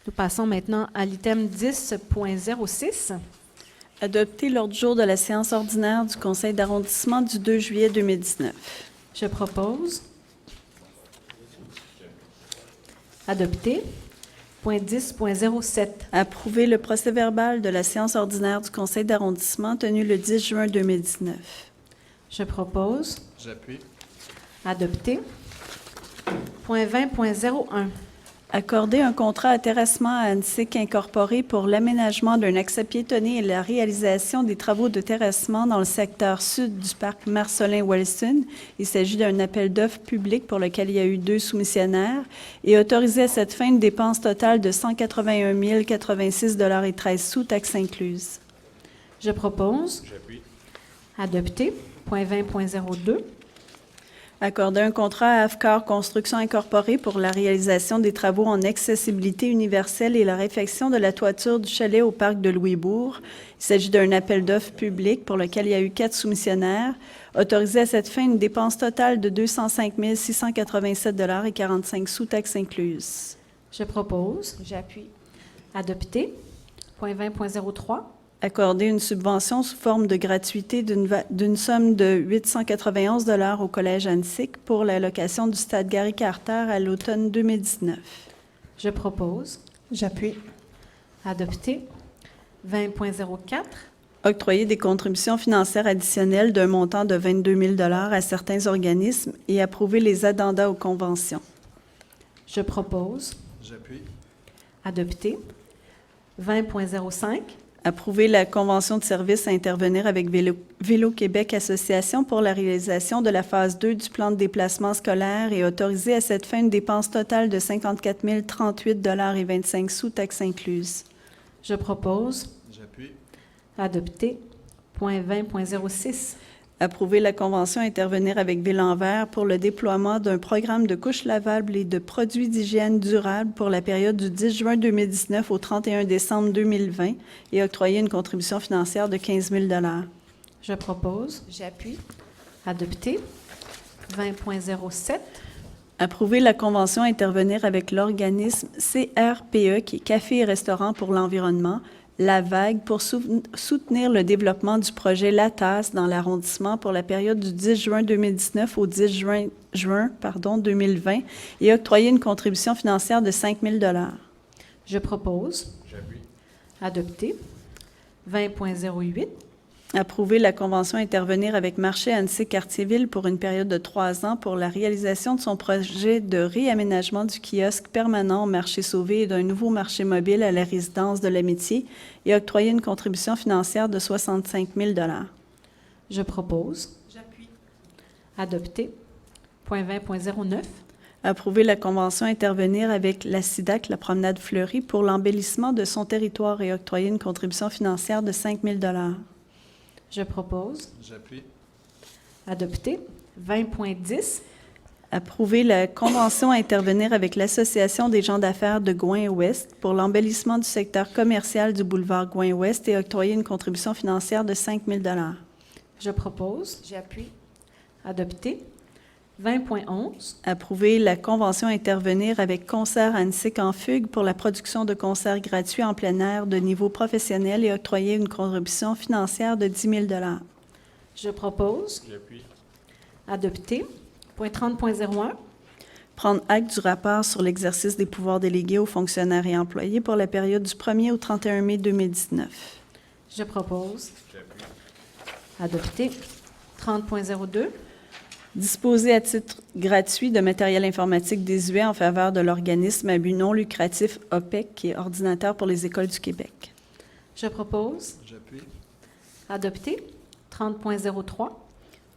Nous passons maintenant à l'item 10.06. Adopter l'ordre du jour de la séance ordinaire du Conseil d'arrondissement du 2 juillet 2019. Je propose. Adopter. Point 10.07. Approuver le procès-verbal de la séance ordinaire du Conseil d'arrondissement tenue le 10 juin 2019. Je propose. J'appuie. Adopter. Point 20.01. Accorder un contrat à terrassement à ANSIC Incorporé pour l'aménagement d'un accès piétonnier et la réalisation des travaux de terrassement dans le secteur sud du parc Marcelin-Wilson. Il s'agit d'un appel d'offres public pour lequel il y a eu 2 soumissionnaires et autoriser à cette fin une dépense totale de 181 086,13 $, taxes incluses. Je propose. J'appuie. Adopter. Point 20.02. Accorder un contrat à AFCAR Construction Incorporée pour la réalisation des travaux en accessibilité universelle et la réfection de la toiture du chalet au parc de Louisbourg. Il s'agit d'un appel d'offres public pour lequel il y a eu 4 soumissionnaires. Autoriser à cette fin une dépense totale de 205 687,45 $, taxes incluses. Je propose. J'appuie. Adopter. Point 20.03. Accorder une subvention sous forme de gratuité d'une somme de 891 $ au Collège ANSIC pour la location du stade Gary Carter à l'automne 2019. Je propose. J'appuie. Adopter. 20.04. Octroyer des contributions financières additionnelles d'un montant de 22 000 $ à certains organismes et approuver les addenda aux conventions. Je propose. J'appuie. Adopter. 20.05. Approuver la convention de service à intervenir avec Vélo-Québec Association pour la réalisation de la phase 2 du plan de déplacement scolaire et autoriser à cette fin une dépense totale de 54 038,25 $, taxes incluses. Je propose. J'appuie. Adopter. Point 20.06. Approuver la convention à intervenir avec Ville-en-Vert pour le déploiement d'un programme de couches lavables et de produits d'hygiène durables pour la période du 10 juin 2019 au 31 décembre 2020 et octroyer une contribution financière de 15 000 $. Je propose. J'appuie. Adopter. 20.07. Approuver la convention à intervenir avec l'organisme CRPE, qui est Café et Restaurant pour l'environnement, La Vague, pour soutenir le développement du projet LATAS dans l'arrondissement pour la période du 10 juin 2019 au 10 juin 2020 et octroyer une contribution financière de 5 000 $. Je propose. J'appuie. Adopter. 20.08. Approuver la convention à intervenir avec Marché ANSIC Cartierville pour une période de 3 ans pour la réalisation de son projet de réaménagement du kiosque permanent au marché Sauvé et d'un nouveau marché mobile à la résidence de l'Amitié et octroyer une contribution financière de 65 000 $. Je propose. J'appuie. Adopter. Point 20.09. Approuver la convention à intervenir avec la SIDAC, la promenade fleurie, pour l'embellissement de son territoire et octroyer une contribution financière de 5 000 $. Je propose. J'appuie. Adopter. 20.10. Approuver la convention à intervenir avec l'Association des gens d'affaires de Gouin-Ouest pour l'embellissement du secteur commercial du boulevard Gouin-Ouest et octroyer une contribution financière de 5 000 $. Je propose. J'appuie. Adopter. 20.11. Approuver la convention à intervenir avec Concert ANSIC en Fugue pour la production de concerts gratuits en plein air de niveau professionnel et octroyer une contribution financière de 10 000 $. Je propose. J'appuie. Adopter. Point 30.01. Prendre acte du rapport sur l'exercice des pouvoirs délégués aux fonctionnaires et employés pour la période du 1er au 31 mai 2019. Je propose. J'appuie. Adopter. 30.02. Disposer à titre gratuit de matériel informatique désuet en faveur de l'organisme à but non lucratif OPEC, qui est Ordinateur pour les écoles du Québec. Je propose. J'appuie. Adopter. 30.03.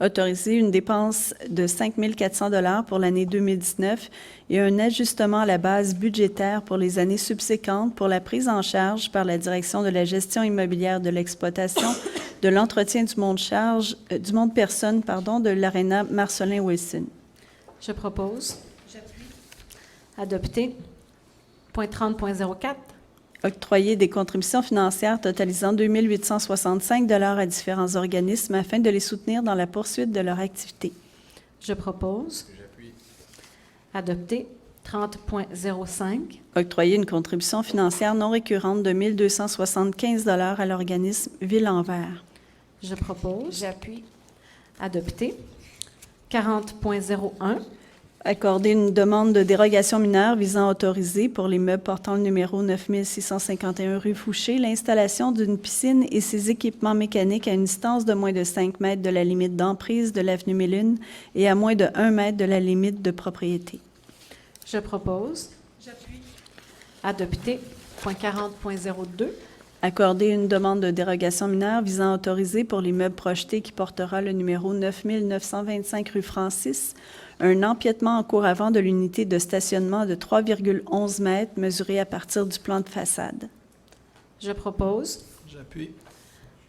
Autoriser une dépense de 5 400 $ pour l'année 2019 et un ajustement à la base budgétaire pour les années subséquentes pour la prise en charge par la Direction de la gestion immobilière de l'exploitation de l'entretien du monde personne de l'aréna Marcelin-Wilson. Je propose. J'appuie. Adopter. Point 30.04. Octroyer des contributions financières totalisant 2 865 $ à différents organismes afin de les soutenir dans la poursuite de leur activité. Je propose. J'appuie. Adopter. 30.05. Octroyer une contribution financière non récurrente de 1 275 $ à l'organisme Ville-en-Vert. Je propose. J'appuie. Adopté. 40.01. Accorder une demande de dérogation mineure visant à autoriser, pour l'immeuble portant le numéro 9651 rue Fouché, l'installation d'une piscine et ses équipements mécaniques à une distance de moins de 5 mètres de la limite d'emprise de l'avenue Mélune et à moins de 1 mètre de la limite de propriété. Je propose. J'appuie. Adopté. Point 40.02. Accorder une demande de dérogation mineure visant à autoriser, pour l'immeuble projeté qui portera le numéro 9925 rue Francis, un empiètement en cour avant de l'unité de stationnement de 3,11 mètres mesuré à partir du plan de façade. Je propose. J'appuie.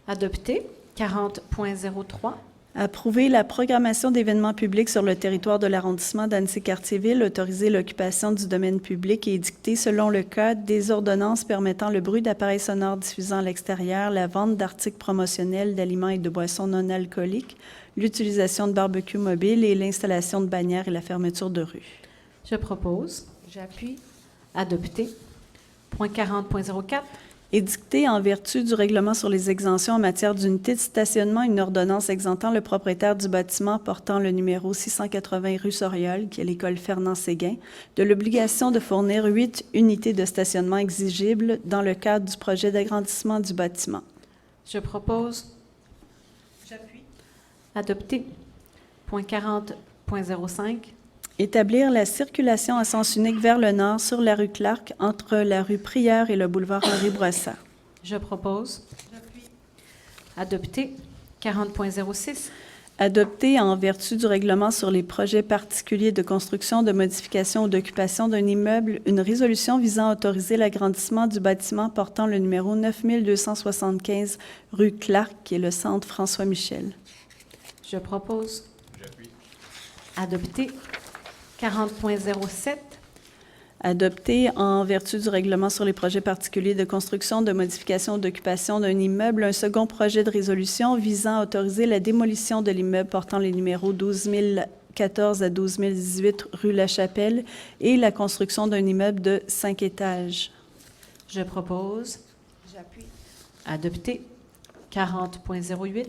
Adopté. 40.03. Approuver la programmation d'événements publics sur le territoire de l'arrondissement d'Annecy-Cartierville, autoriser l'occupation du domaine public et édicter, selon le code, des ordonnances permettant le bruit d'appareils sonores diffusant à l'extérieur, la vente d'articles promotionnels d'aliments et de boissons non alcooliques, l'utilisation de barbecues mobiles et l'installation de bannières et la fermeture de rues. Je propose. J'appuie. Adopté. Point 40.04. Édicter, en vertu du règlement sur les exemptions en matière d'unité de stationnement, une ordonnance exemptant le propriétaire du bâtiment portant le numéro 680 rue Soriol, qui est l'école Fernand-Séguin, de l'obligation de fournir 8 unités de stationnement exigibles dans le cadre du projet d'agrandissement du bâtiment. Je propose. J'appuie. Adopté. Point 40.05. Établir la circulation à sens unique vers le nord sur la rue Clark entre la rue Prieure et le boulevard Henri-Bourassa. Je propose. J'appuie. Adopté. 40.06. Adopter, en vertu du règlement sur les projets particuliers de construction, de modification ou d'occupation d'un immeuble, une résolution visant à autoriser l'agrandissement du bâtiment portant le numéro 9275 rue Clark, qui est le centre François-Michel. Je propose. J'appuie. Adopté. 40.07. Adopter, en vertu du règlement sur les projets particuliers de construction, de modification ou d'occupation d'un immeuble, un second projet de résolution visant à autoriser la démolition de l'immeuble portant les numéros 12014 à 12018 rue La Chapelle et la construction d'un immeuble de 5 étages. Je propose. J'appuie. Adopté. 40.08.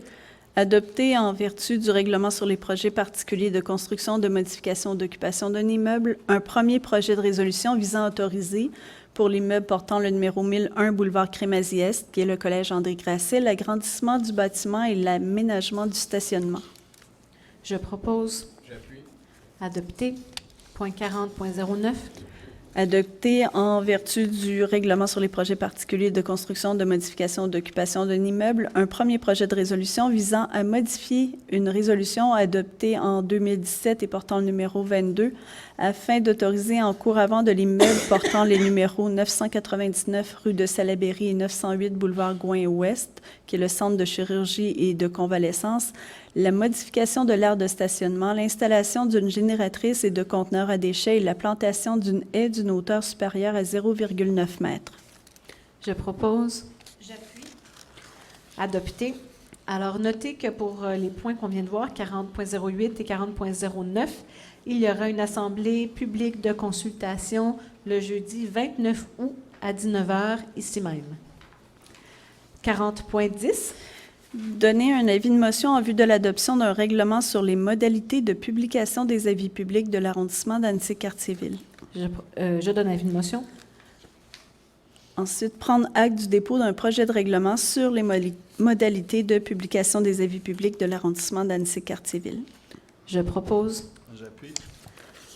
Adopter, en vertu du règlement sur les projets particuliers de construction, de modification ou d'occupation d'un immeuble, un premier projet de résolution visant à autoriser, pour l'immeuble portant le numéro 1001 boulevard Crémazie-Est, qui est le collège André-Grasset, l'agrandissement du bâtiment et l'aménagement du stationnement. Je propose. J'appuie. Adopté. Point 40.09. Adopter, en vertu du règlement sur les projets particuliers de construction, de modification ou d'occupation d'un immeuble, un premier projet de résolution visant à modifier une résolution adoptée en 2017 et portant le numéro 22 afin d'autoriser en cours avant de l'immeuble portant les numéros 999 rue de Salaberry et 908 boulevard Gouin-Ouest, qui est le centre de chirurgie et de convalescence, la modification de l'aire de stationnement, l'installation d'une génératrice et de conteneurs à déchets et la plantation d'une haie d'une hauteur supérieure à 0,9 mètres. Je propose. J'appuie. Adopté. Alors, notez que pour les points qu'on vient de voir, 40.08 et 40.09, il y aura une assemblée publique de consultation le jeudi 29 août à 19h, ici même. 40.10. Donner un avis de motion en vue de l'adoption d'un règlement sur les modalités de publication des avis publics de l'arrondissement d'Annecy-Cartierville. Je donne avis de motion. Ensuite, prendre acte du dépôt d'un projet de règlement sur les modalités de publication des avis publics de l'arrondissement d'Annecy-Cartierville. Je propose. J'appuie.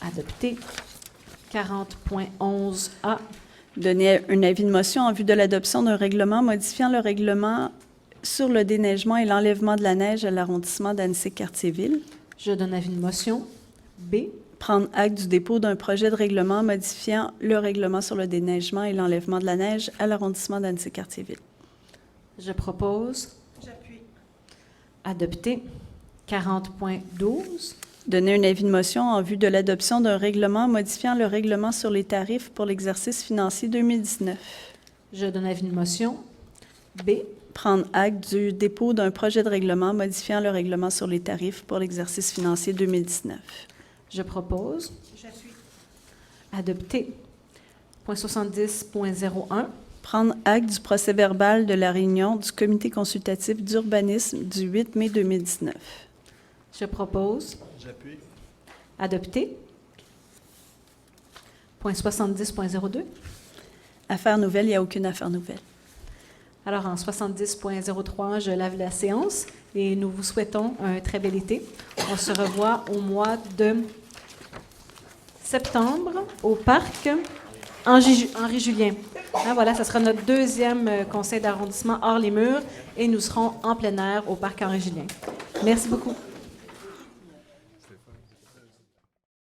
Adopté. 40.11A. Donner un avis de motion en vue de l'adoption d'un règlement modifiant le règlement sur le déneigement et l'enlèvement de la neige à l'arrondissement d'Annecy-Cartierville. Je donne avis de motion. B. Prendre acte du dépôt d'un projet de règlement modifiant le règlement sur le déneigement et l'enlèvement de la neige à l'arrondissement d'Annecy-Cartierville. Je propose. J'appuie. Adopté. 40.12. Donner un avis de motion en vue de l'adoption d'un règlement modifiant le règlement sur les tarifs pour l'exercice financier 2019. Je donne avis de motion. B. Prendre acte du dépôt d'un projet de règlement modifiant le règlement sur les tarifs pour l'exercice financier 2019. Je propose. J'appuie. Adopté. Point 70.01. Prendre acte du procès-verbal de la réunion du comité consultatif d'urbanisme du 8 mai 2019. Je propose. J'appuie. Adopté. Point 70.02. Affaires nouvelles, il n'y a aucune affaire nouvelle. Alors, en 70.03, je lave la séance et nous vous souhaitons un très bel été. On se revoit au mois de septembre au parc Henri-Julien. Ah, voilà, ce sera notre deuxième conseil d'arrondissement hors les murs et nous serons en plein air au parc Henri-Julien. Merci beaucoup.